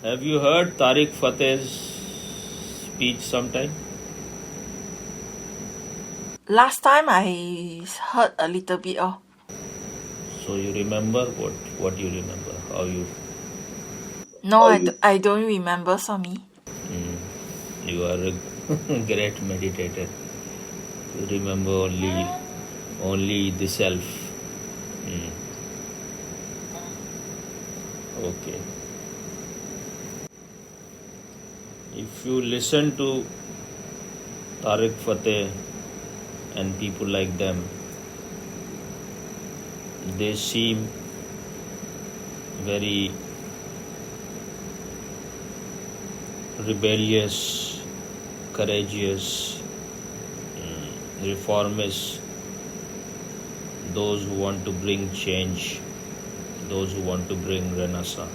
Have you heard Tariq Fateh's speech sometime? Last time I heard a little bit. So you remember what you remember? How you No, I don't remember, Swami. you are a great meditator. You remember only the self. Hmm. Okay. If you listen to Tariq Fateh and people like them, they seem very rebellious, courageous, reformists, those who want to bring change, those who want to bring renaissance.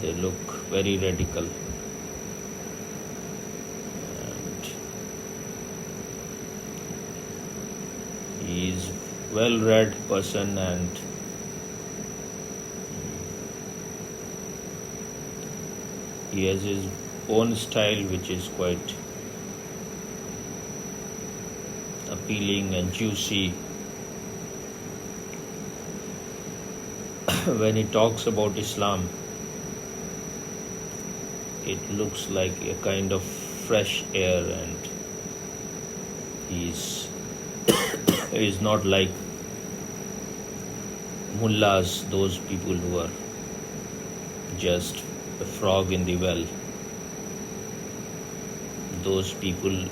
They look very radical. And he is well-read person, and he has his own style which is quite appealing and juicy. When he talks about Islam, it looks like a kind of fresh air, and he's is not like mullahs, those people who are just a frog in the well. Those people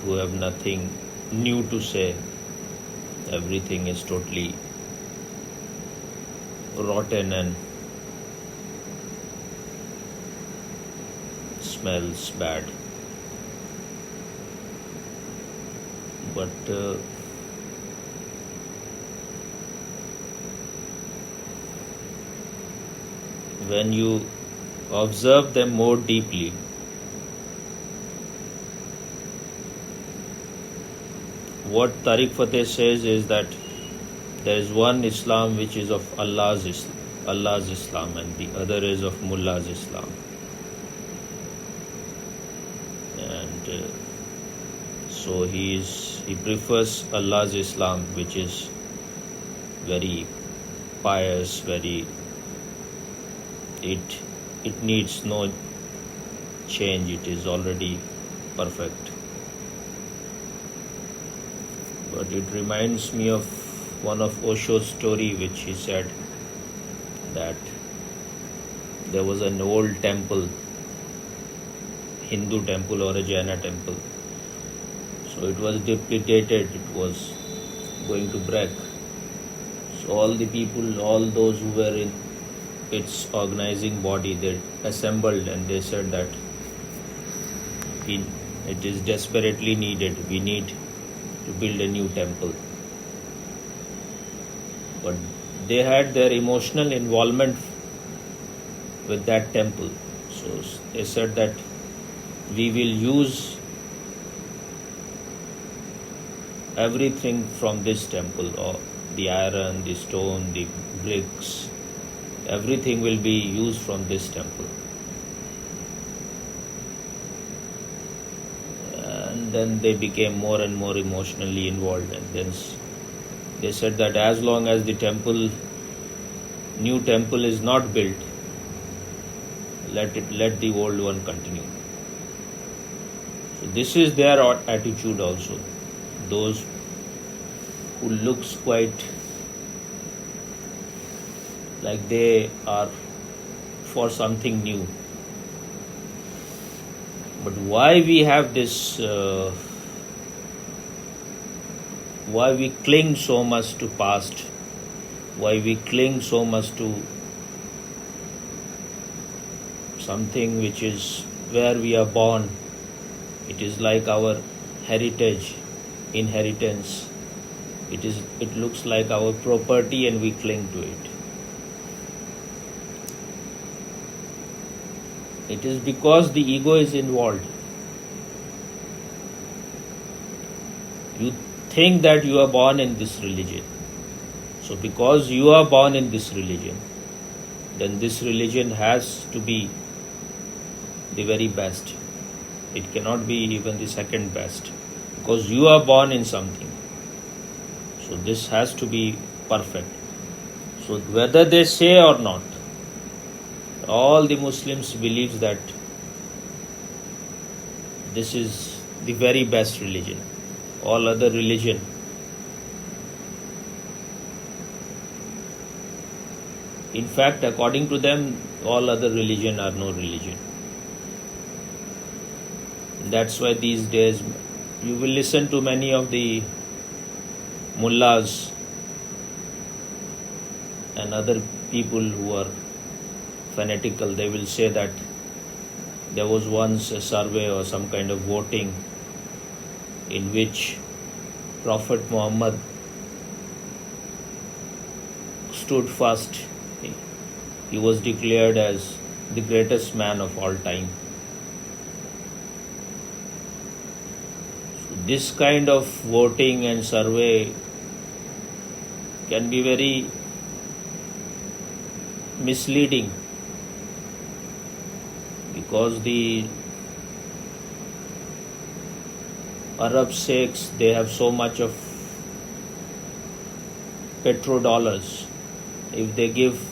who have nothing new to say. Everything is totally rotten and smells bad. But when you observe them more deeply, what Tariq Fateh says is that there is one Islam which is of Allah's Islam, and the other is of Mullah's Islam. And so he prefers Allah's Islam, which is very pious, it needs no change, it is already perfect. But it reminds me of one of Osho's story, which he said that there was an old temple, Hindu temple or a Jaina temple. So it was depleted, it was going to break. So all the people, all those who were in its organizing body, they assembled and they said that it is desperately needed. We need to build a new temple. But they had their emotional involvement with that temple. So they said that we will use everything from this temple, or the iron, the stone, the bricks, everything will be used from this temple. And then they became more and more emotionally involved, and then they said that as long as the new temple is not built, let the old one continue. So this is their attitude also. Those who looks quite like they are for something new. But why we have this, why we cling so much to past, why we cling so much to something which is where we are born. It is like our heritage, inheritance. It looks like our property, and we cling to it. It is because the ego is involved. You think that you are born in this religion. So because you are born in this religion, then this religion has to be the very best. It cannot be even the second best, because you are born in something. So this has to be perfect. So whether they say or not, all the Muslims believes that this is the very best religion. All other religion, in fact, according to them, all other religion are no religion. That's why these days you will listen to many of the mullahs and other people who are fanatical. They will say that there was once a survey or some kind of voting in which Prophet Muhammad stood first. He was declared as the greatest man of all time. So this kind of voting and survey can be very misleading, because the Arab sheikhs, they have so much of petrodollars. If they give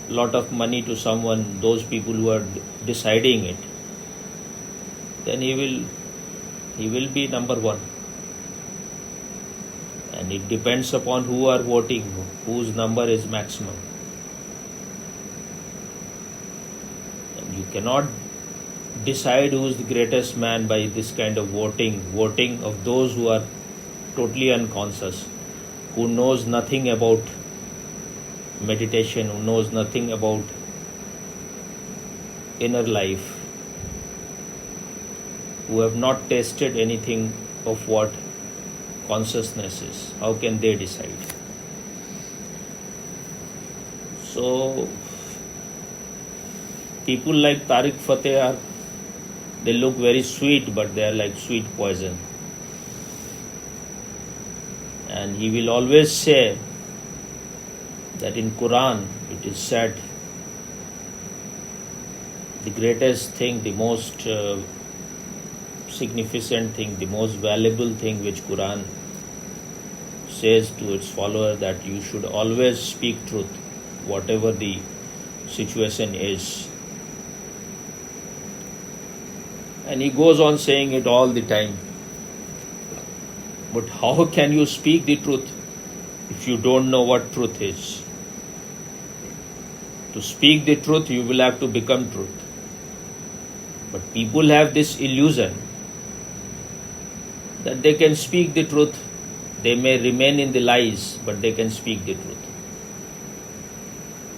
a lot of money to someone, those people who are deciding it, then he will be number one. And it depends upon who are voting, whose number is maximum. And you cannot decide who is the greatest man by this kind of voting of those who are totally unconscious, who knows nothing about meditation, who knows nothing about inner life, who have not tasted anything of what consciousness is. How can they decide? So people like Tarek Fatah, they look very sweet, but they are like sweet poison. And he will always say that in Quran it is said the greatest thing, the most significant thing, the most valuable thing which Quran says to its follower, that you should always speak truth, whatever the situation is. And he goes on saying it all the time. But how can you speak the truth if you don't know what truth is? To speak the truth, you will have to become truth. But people have this illusion that they can speak the truth. They may remain in the lies, but they can speak the truth.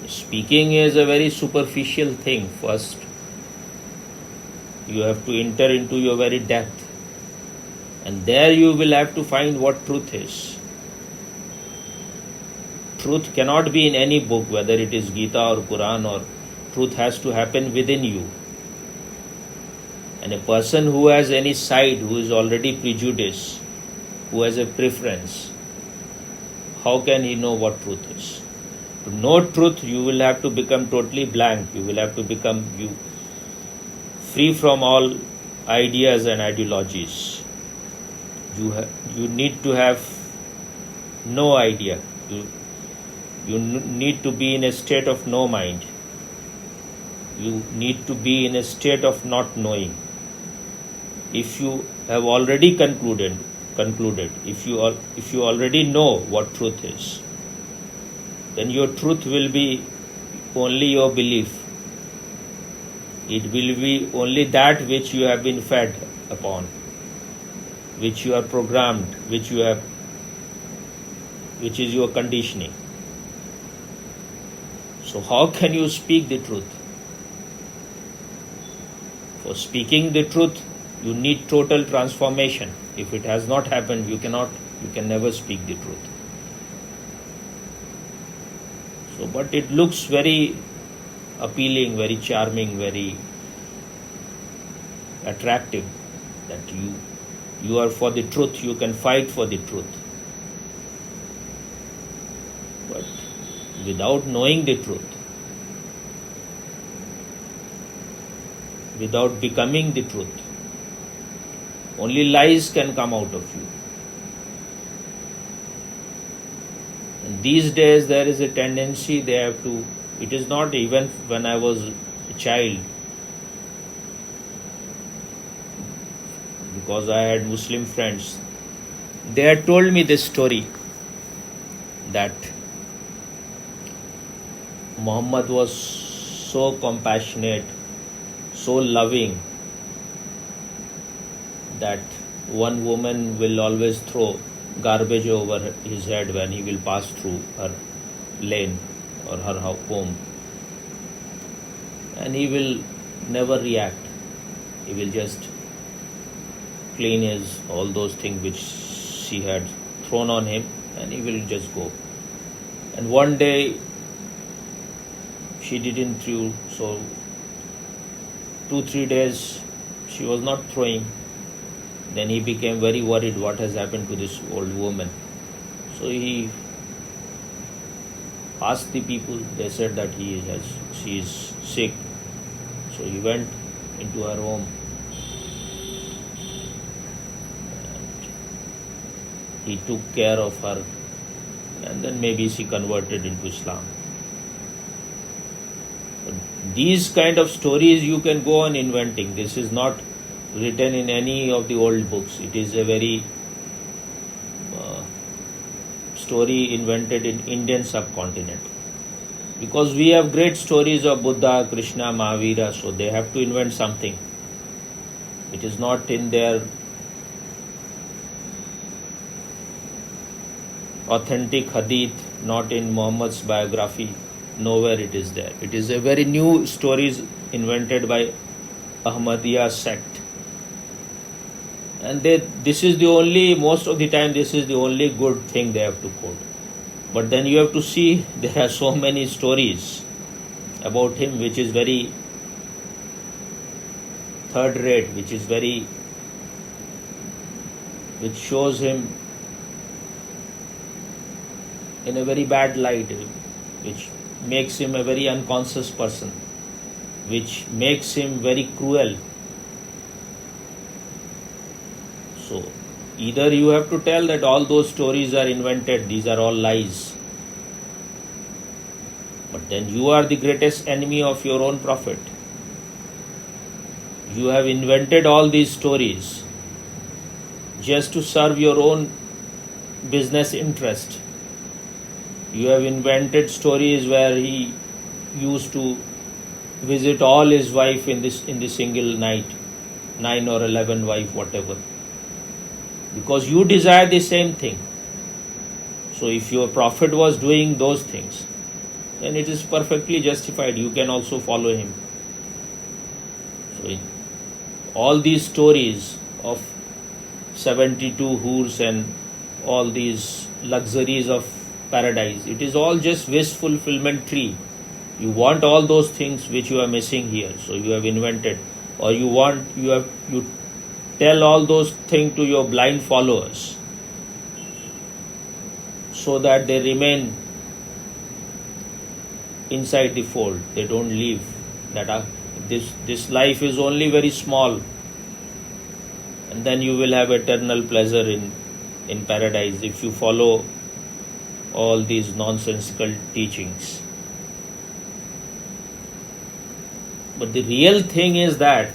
Speaking is a very superficial thing. First, you have to enter into your very depth, and there you will have to find what truth is. Truth cannot be in any book, whether it is Gita or Quran, or truth has to happen within you. And a person who has any side, who is already prejudiced, who has a preference, how can he know what truth is? To know truth, you will have to become totally blank. You will have to become free from all ideas and ideologies. You need to have no idea. You need to be in a state of no mind. You need to be in a state of not knowing. If you have already concluded, if you already know what truth is, then your truth will be only your belief. It will be only that which you have been fed upon, which you are programmed, which is your conditioning. So how can you speak the truth? For speaking the truth, you need total transformation. If it has not happened, you can never speak the truth. So, but it looks very appealing, very charming, very attractive, that you are for the truth, you can fight for the truth. But without knowing the truth, without becoming the truth. Only lies can come out of you. And these days there is a tendency they have to, it is not even when I was a child, because I had Muslim friends, they had told me this story that Muhammad was so compassionate, so loving, that one woman will always throw garbage over his head when he will pass through her lane or her home, and he will never react. He will just clean his all those things which she had thrown on him, and he will just go. And one day she didn't throw, so 2-3 days she was not throwing. Then he became very worried, what has happened to this old woman. So he asked the people, they said that she is sick. So he went into her home and he took care of her, and then maybe she converted into Islam. But these kind of stories you can go on inventing. This is not written in any of the old books. It is a very story invented in Indian subcontinent. Because we have great stories of Buddha, Krishna, Mahavira, so they have to invent something. It is not in their authentic hadith, not in Muhammad's biography. Nowhere it is there. It is a very new stories invented by Ahmadiyya sect. And this is the only, most of the time, this is the only good thing they have to quote. But then you have to see, there are so many stories about him which is very third rate, which shows him in a very bad light, which makes him a very unconscious person, which makes him very cruel. So either you have to tell that all those stories are invented, these are all lies, but then you are the greatest enemy of your own prophet. You have invented all these stories just to serve your own business interest. You have invented stories where he used to visit all his wife in the single night, 9 or 11 wife, whatever. Because you desire the same thing. So if your prophet was doing those things, then it is perfectly justified. You can also follow him. So all these stories of 72 hoors and all these luxuries of paradise, it is all just wish fulfillment tree. You want all those things which you are missing here, so you have invented, or you tell all those things to your blind followers so that they remain inside the fold. They don't leave. That this life is only very small, and then you will have eternal pleasure in paradise if you follow all these nonsensical teachings. But the real thing is that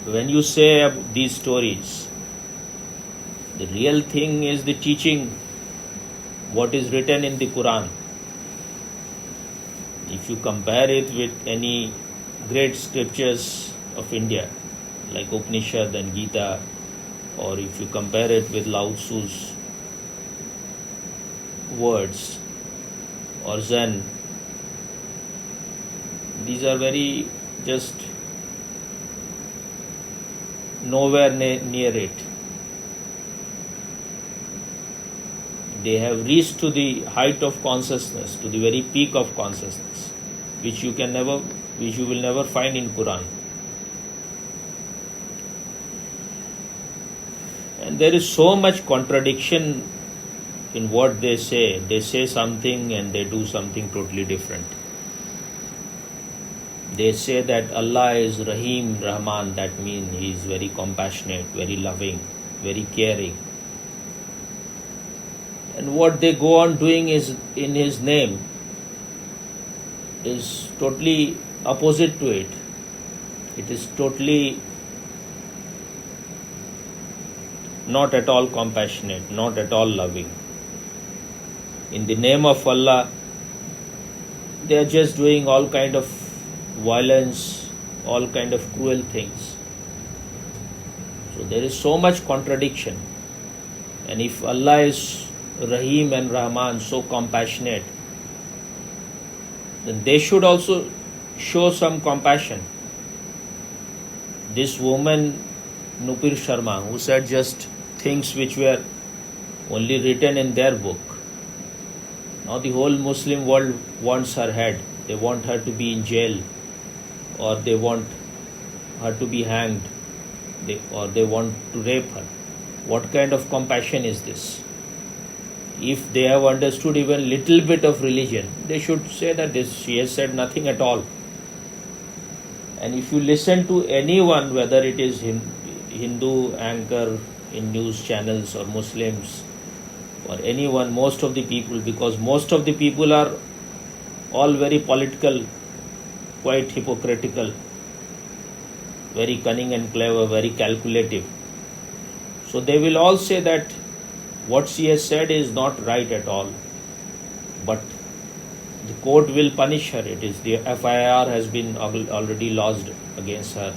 when you say these stories, the real thing is the teaching, what is written in the Quran. If you compare it with any great scriptures of India, like Upanishad and Gita, or if you compare it with Lao Tzu's words or Zen, these are very just nowhere near it. They have reached to the height of consciousness, to the very peak of consciousness, which you will never find in Quran. And there is so much contradiction in what they say. They say something and they do something totally different. They say that Allah is Rahim, Rahman. That means He is very compassionate, very loving, very caring. And what they go on doing is in His name is totally opposite to it. It is totally not at all compassionate, not at all loving. In the name of Allah, they are just doing all kind of violence, all kind of cruel things. So there is so much contradiction. And if Allah is Rahim and Rahman, so compassionate, then they should also show some compassion. This woman, Nupir Sharma, who said just things which were only written in their book. Now the whole Muslim world wants her head. They want her to be in jail, or they want her to be hanged, or they want to rape her. What kind of compassion is this? If they have understood even little bit of religion, they should say that she has said nothing at all. And if you listen to anyone, whether it is Hindu anchor in news channels or Muslims or anyone, most of the people, because most of the people are all very political, quite hypocritical, very cunning and clever, very calculative. So they will all say that what she has said is not right at all, but the court will punish her. It is the FIR has been already lodged against her,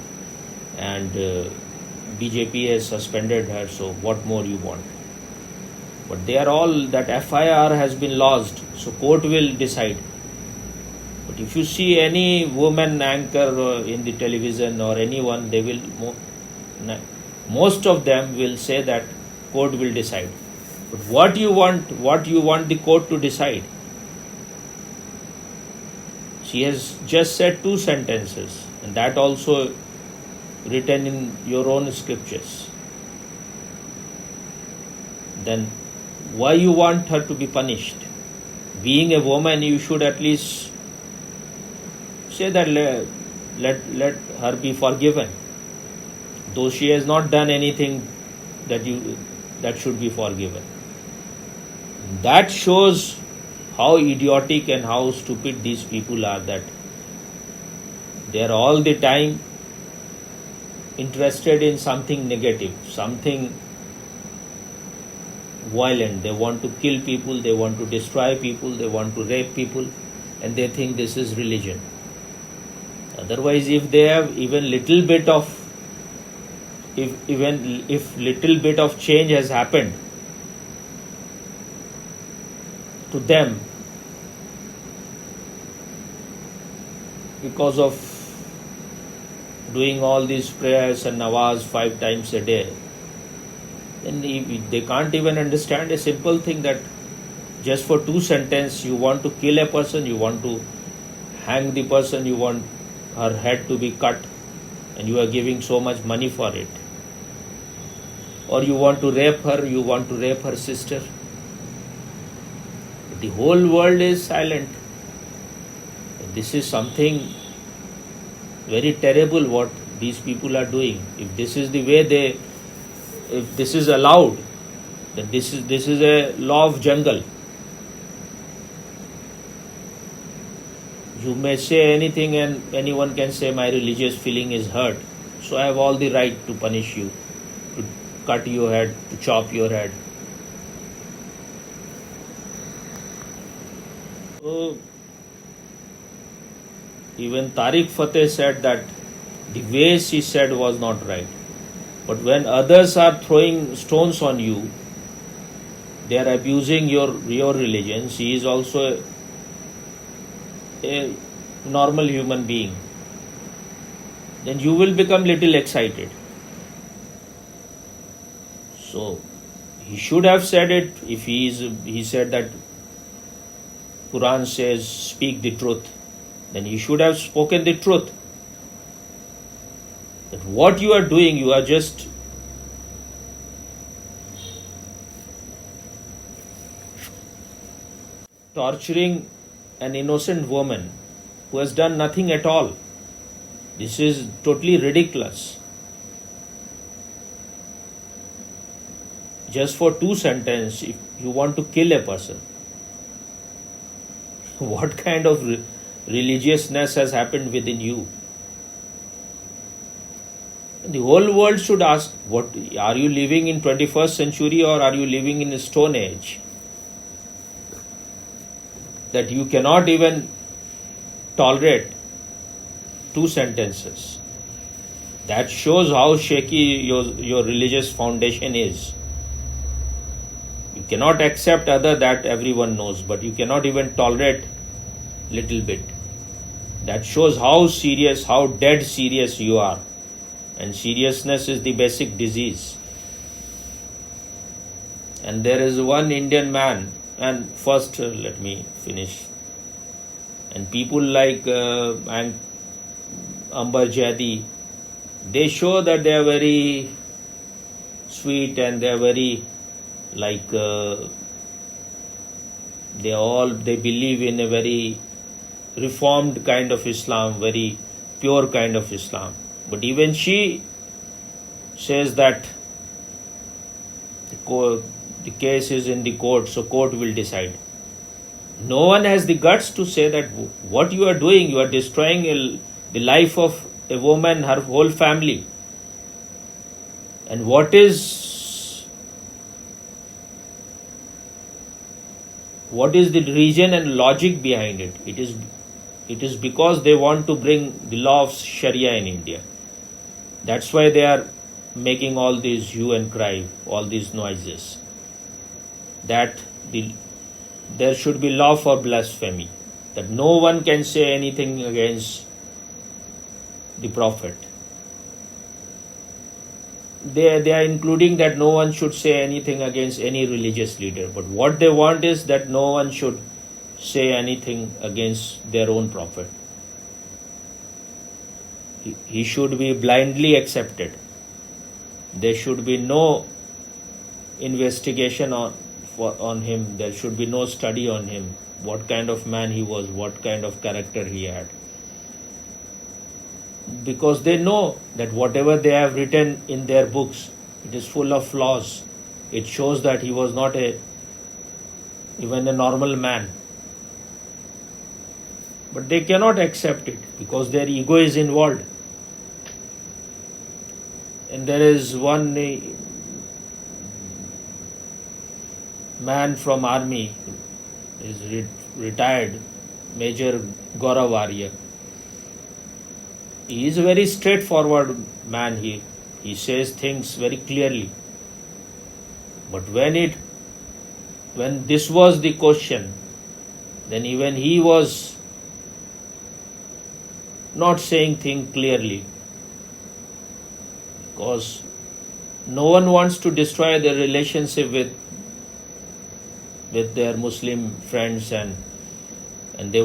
and BJP has suspended her. So what more you want? But they are all that FIR has been lodged, so court will decide. But if you see any woman anchor in the television or anyone, they will most of them will say that court will decide. But what you want the court to decide? She has just said 2 sentences, and that also written in your own scriptures. Then why you want her to be punished? Being a woman, you should at least say that let her be forgiven, though she has not done anything that should be forgiven. That shows how idiotic and how stupid these people are, that they are all the time interested in something negative, something violent. They want to kill people, they want to destroy people, they want to rape people, and they think this is religion. Otherwise, if they have even little bit of little bit of change has happened to them because of doing all these prayers and nawaz 5 times a day, then they can't even understand a simple thing, that just for 2 sentences you want to kill a person, you want to hang the person, you want her head to be cut, and you are giving so much money for it. Or you want to rape her, you want to rape her sister. The whole world is silent. This is something very terrible what these people are doing. If this is the way if this is allowed, then this is a law of jungle. You may say anything and anyone can say my religious feeling is hurt, so I have all the right to punish you, to cut your head, to chop your head. So even Tarek Fatah said that the way she said was not right. But when others are throwing stones on you, they are abusing your religion. She is also a normal human being. Then you will become little excited. So he should have said it. If he said that Quran says speak the truth, then he should have spoken the truth. That what you are doing, you are just torturing an innocent woman who has done nothing at all. This is totally ridiculous. Just for 2 sentences, if you want to kill a person, what kind of religiousness has happened within you? The whole world should ask, what are you living in 21st century or are you living in a stone age? That you cannot even tolerate 2 sentences. That shows how shaky your religious foundation is. You cannot accept other that everyone knows, but you cannot even tolerate little bit. That shows how serious, how dead serious you are. And seriousness is the basic disease. And there is one Indian man, and first let me finish. And people like and Amber Zaidi, they show that they are very sweet and they are very like they believe in a very reformed kind of Islam, very pure kind of Islam. But even she says that the case is in the court, so court will decide. No one has the guts to say that what you are doing, you are destroying the life of a woman, her whole family. And what is the reason and logic behind it? It is because they want to bring the law of Sharia in India. That's why they are making all these hue and cry, all these noises. That there should be law for blasphemy. That no one can say anything against the Prophet. They are including that no one should say anything against any religious leader. But what they want is that no one should say anything against their own Prophet. He should be blindly accepted. There should be no investigation on him. There should be no study on him. What kind of man he was, what kind of character he had. Because they know that whatever they have written in their books, it is full of flaws. It shows that he was not even a normal man. But they cannot accept it because their ego is involved. And there is one man from army, is retired, Major Gaurav Arya. He is a very straightforward man. He says things very clearly. But when this was the question, then even he was not saying things clearly. Because no one wants to destroy their relationship with their Muslim friends and they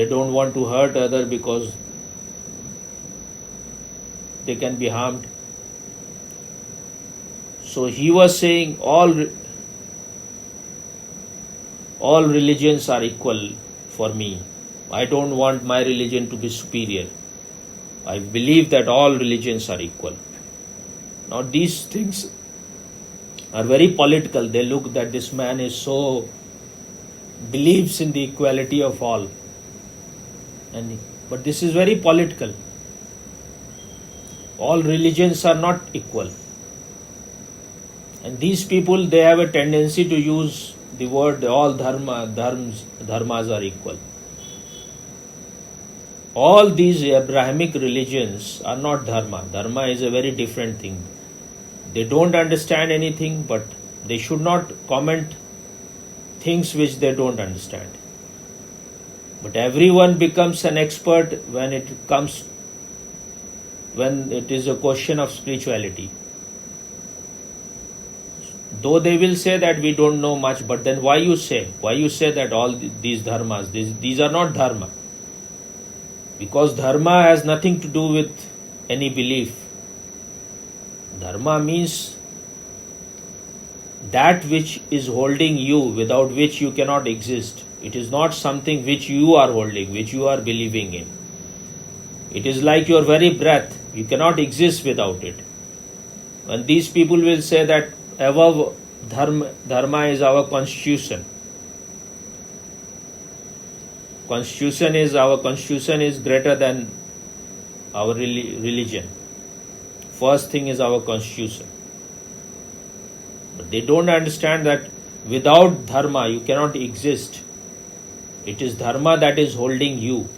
don't want to hurt others because they can be harmed. So he was saying all religions are equal for me. I don't want my religion to be superior. I believe that all religions are equal. Now these things are very political. They look that this man is so believes in the equality of all. But this is very political. All religions are not equal. And these people, they have a tendency to use the word all dharmas are equal. All these Abrahamic religions are not dharma. Dharma is a very different thing. They don't understand anything, but they should not comment things which they don't understand. But everyone becomes an expert when it is a question of spirituality. Though they will say that we don't know much, but then why you say that all these dharmas, these are not dharma? Because dharma has nothing to do with any belief. Dharma means that which is holding you, without which you cannot exist. It is not something which you are holding, which you are believing in. It is like your very breath. You cannot exist without it. And these people will say that above dharma is our constitution. Our constitution is greater than our religion. First thing is our constitution. But they don't understand that without dharma you cannot exist. It is dharma that is holding you.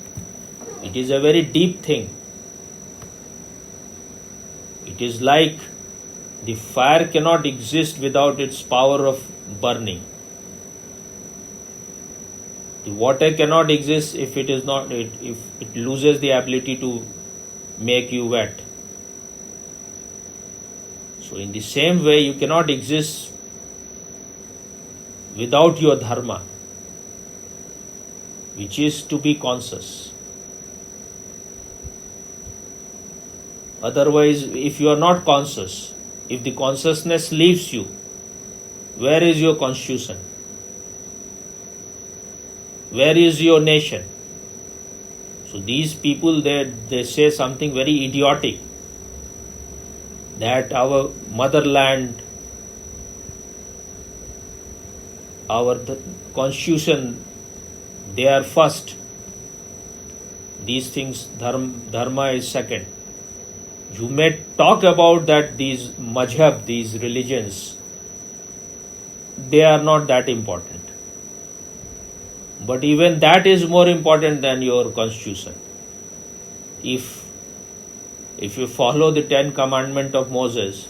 It is a very deep thing. It is like the fire cannot exist without its power of burning. The water cannot exist if it loses the ability to make you wet. So in the same way, you cannot exist without your dharma, which is to be conscious. Otherwise, if you are not conscious, if the consciousness leaves you, where is your constitution? Where is your nation? So these people, they say something very idiotic, that our motherland, our constitution, they are first. These things, dharma is second. You may talk about that these madhab, these religions, they are not that important. But even that is more important than your constitution. If you follow the 10 commandments of Moses,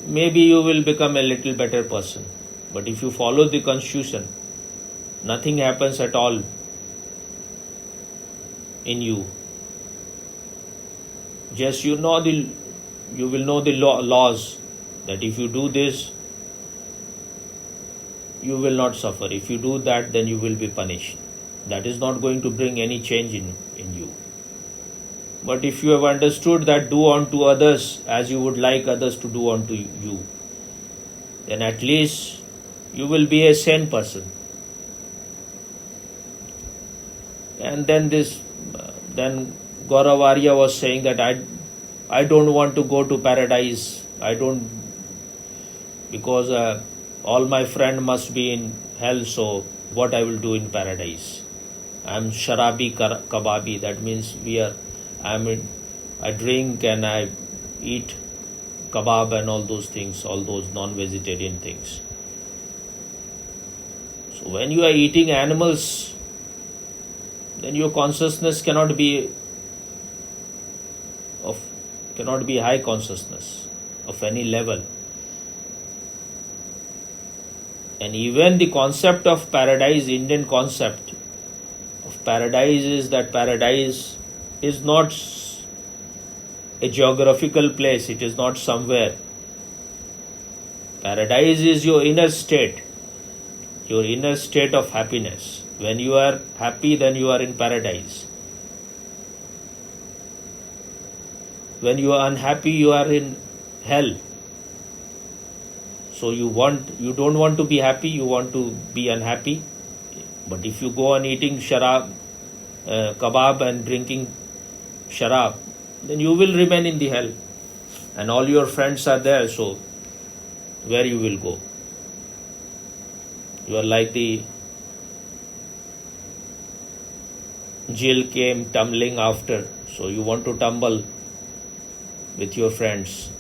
maybe you will become a little better person. But if you follow the constitution, nothing happens at all in you. Just you will know the laws, that if you do this, you will not suffer. If you do that, then you will be punished. That is not going to bring any change in you. But if you have understood that do unto others as you would like others to do unto you, then at least you will be a sane person. And then Gaurav Arya was saying that I don't want to go to paradise. Because all my friends must be in hell, so what I will do in paradise? I am sharabi kababi. That means I drink and I eat kebab and all those things, all those non-vegetarian things. So when you are eating animals, then your consciousness cannot be high consciousness of any level. And even the concept of paradise, Indian concept of paradise, is that paradise is not a geographical place, it is not somewhere. Paradise is your inner state of happiness. When you are happy, then you are in paradise. When you are unhappy, you are in hell. So you don't want to be happy, you want to be unhappy. But if you go on eating kebab and drinking sharab, then you will remain in the hell. And all your friends are there, so where you will go? You are like the Jill came tumbling after, so you want to tumble with your friends.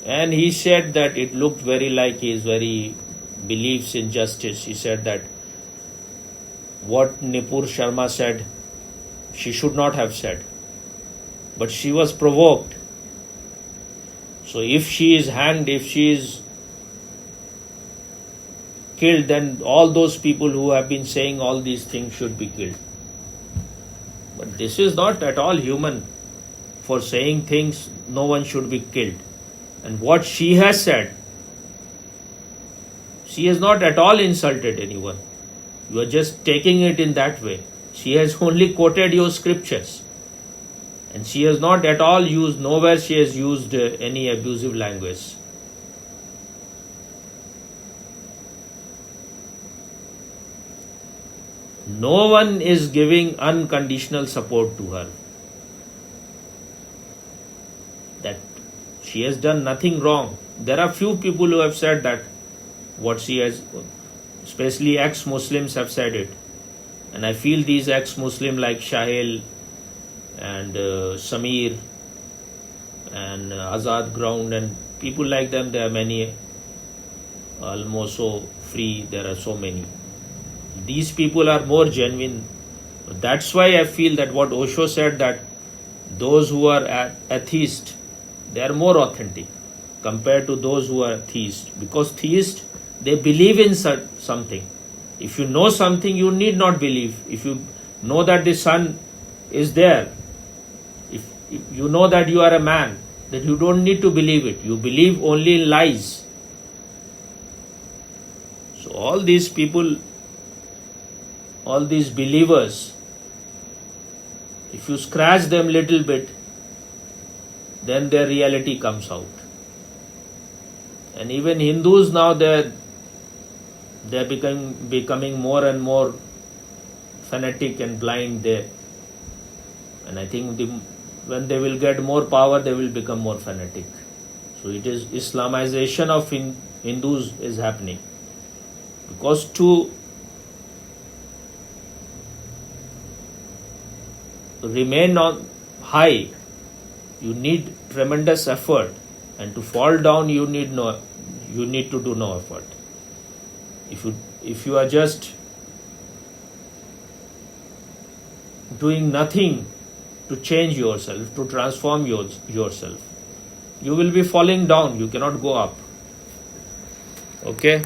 And he said that it looked very like he believes in justice. He said that what Nipur Sharma said, she should not have said. But she was provoked. So if she is hanged, if she is killed, then all those people who have been saying all these things should be killed. But this is not at all human. For saying things, no one should be killed. And what she has said, she has not at all insulted anyone. You are just taking it in that way. She has only quoted your scriptures. And she has not at all used, nowhere she has used any abusive language. No one is giving unconditional support to her. That she has done nothing wrong. There are few people who have said that what she has, especially ex-Muslims have said it. And I feel these ex-Muslim like Shahil and Samir and Azad Ground and people like them, there are many, almost so free, there are so many. These people are more genuine. That's why I feel that what Osho said, that those who are atheist, they are more authentic compared to those who are theists. Because theists, they believe in something. If you know something, you need not believe. If you know that the sun is there, if you know that you are a man, then you don't need to believe it. You believe only in lies. So all these people, all these believers, if you scratch them little bit, then their reality comes out. And even Hindus now, they're becoming more and more fanatic and blind there. And I think when they will get more power, they will become more fanatic. So it is Islamization of Hindus is happening. Because to remain on high, you need tremendous effort, and to fall down, you need to do no effort. If you are just doing nothing to change yourself, to transform yourself, you will be falling down. You cannot go up. Okay.